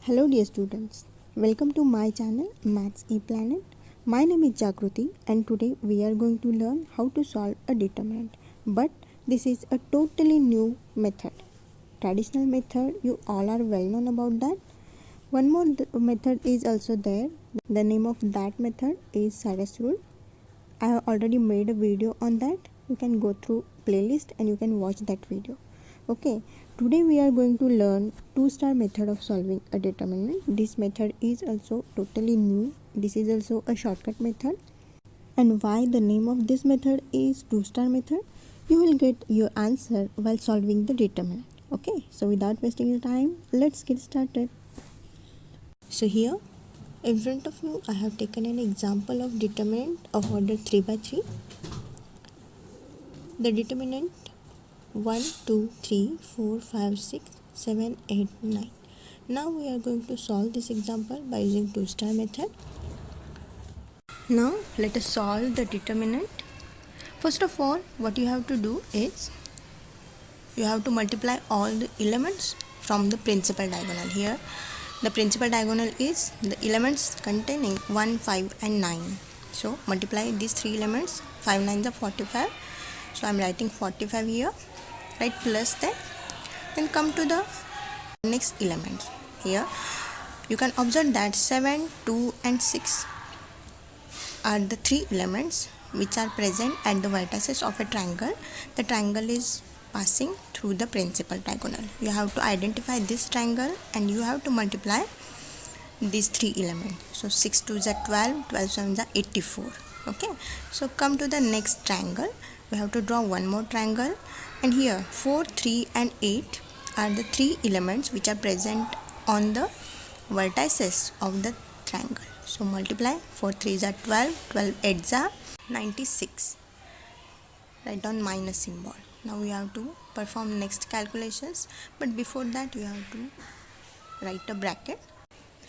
Hello dear students, welcome to my channel Maths ePlanet. My name is Jagruti and today we are going to learn how to solve a determinant. But this is a totally new method. Traditional method, you all are well known about that. One more method is also there. The name of that method is Cyrus rule. I have already made a video on that. You can go through playlist and you can watch that video. Okay, today we are going to learn two-star method of solving a determinant. This method is also totally new. This is also a shortcut method. And why the name of this method is two-star method? You will get your answer while solving the determinant. Okay, so without wasting your time, let's get started. So here in front of you, I have taken an example of determinant of order 3 by 3. The determinant 1, 2, 3, 4, 5, 6, 7, 8, 9. Now we are going to solve this example by using two-star method. Now let us solve the determinant. First of all, what you have to do is you have to multiply all the elements from the principal diagonal. Here the principal diagonal is the elements containing 1, 5 and 9. So multiply these three elements. 5 9s are 45. So I am writing 45 here. Write plus that. Then come to the next element. Here you can observe that 7, 2 and 6 are the three elements which are present at the vertices of a triangle. The triangle is passing through the principal diagonal. You have to identify this triangle and you have to multiply these three elements. So 6 2s are 12, 12 7s are 84. Okay, so come to the next triangle. We have to draw one more triangle, and here 4, 3 and 8 are the three elements which are present on the vertices of the triangle. So multiply 4 3s are 12, 12 8s are 96. Write down minus symbol. Now we have to perform next calculations, but before that you have to write a bracket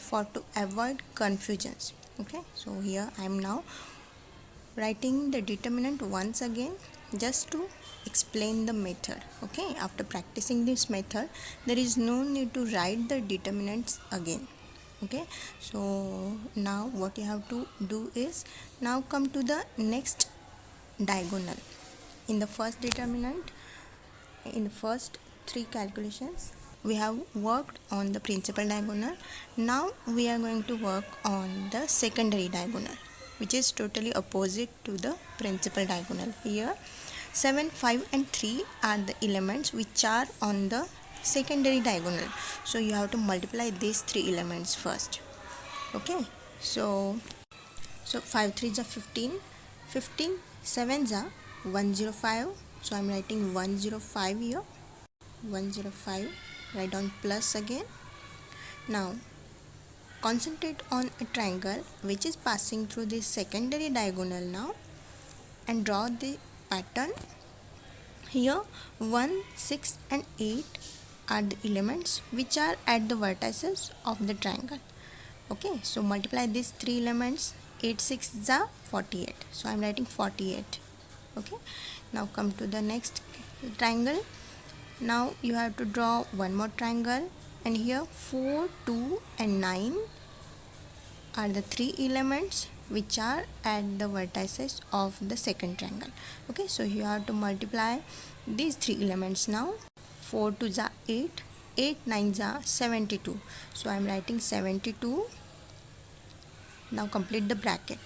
to avoid confusions. Okay, so here I am now writing the determinant once again just to explain the method. Okay, after practicing this method there is no need to write the determinants again. Okay, so now what you have to do is now come to the next diagonal. In the first determinant, in the first three calculations we have worked on the principal diagonal. Now we are going to work on the secondary diagonal, which is totally opposite to the principal diagonal. Here 7 5 and 3 are the elements which are on the secondary diagonal, so you have to multiply these three elements first. Okay, so 5 3s are 15, 15 7s are 105. So I am writing 105 here. 105. Write down plus again. Now concentrate on a triangle which is passing through the secondary diagonal now and draw the pattern. Here 1, 6 and 8 are the elements which are at the vertices of the triangle. Okay, so multiply these three elements. 8 6 is 48. So I am writing 48. Okay, now come to the next triangle. Now you have to draw one more triangle, and here 4 2 and 9 are the three elements which are at the vertices of the second triangle. Okay, so you have to multiply these three elements now. 4 2s are 8, 8 9s are 72. So I am writing 72. Now complete the bracket.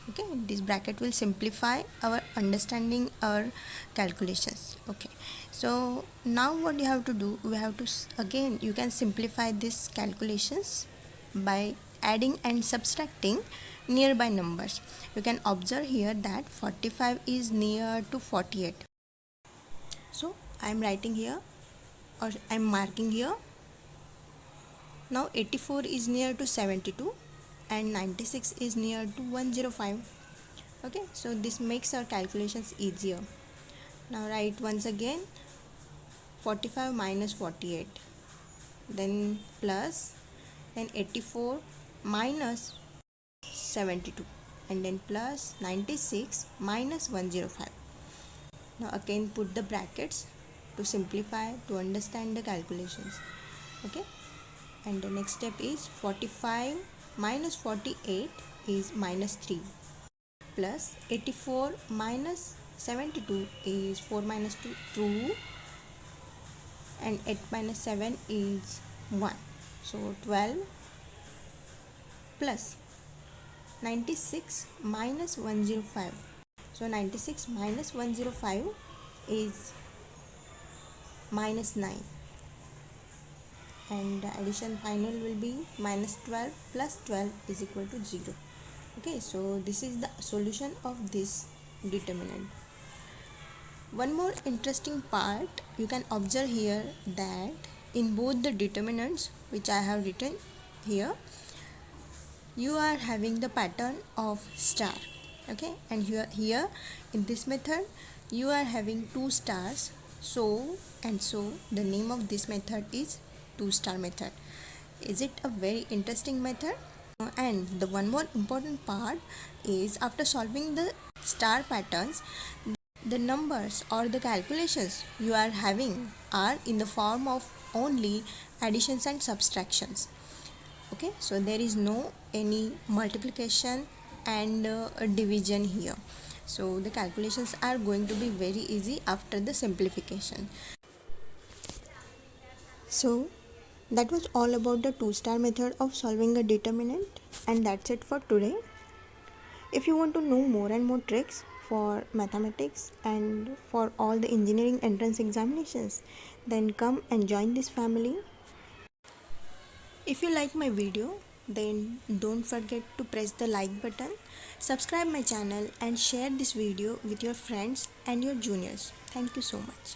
Okay, this bracket will simplify our understanding our calculations. Okay, so now what you have to do, we have to again you can simplify these calculations by adding and subtracting nearby numbers. You can observe here that 45 is near to 48. So I am writing here, or I am marking here. Now 84 is near to 72 and 96 is near to 105. Okay, so this makes our calculations easier. Now write once again 45 minus 48, then plus, then 84 minus 72, and then plus 96 minus 105. Now again put the brackets to simplify, to understand the calculations. Okay, And the next step is 45 minus 48 is minus 3, plus 84 minus 72 is 4 minus 2, 2, and 8 minus 7 is 1. So 12 plus 96 minus 105. So 96 minus 105 is minus 9, and the addition final will be minus 12 plus 12 is equal to 0. Okay, so this is the solution of this determinant. One more interesting part you can observe here, that in both the determinants which I have written here, you are having the pattern of star. Okay, and here in this method you are having two stars. So the name of this method is two star method. Is it a very interesting method? And the one more important part is, after solving the star patterns, the numbers or the calculations you are having are in the form of only additions and subtractions. Okay, so there is no any multiplication and division here. So the calculations are going to be very easy after the simplification. So that was all about the two-star method of solving a determinant, and that's it for today. If you want to know more and more tricks for mathematics and for all the engineering entrance examinations, then come and join this family. If you like my video, then don't forget to press the like button, subscribe my channel, and share this video with your friends and your juniors. Thank you so much.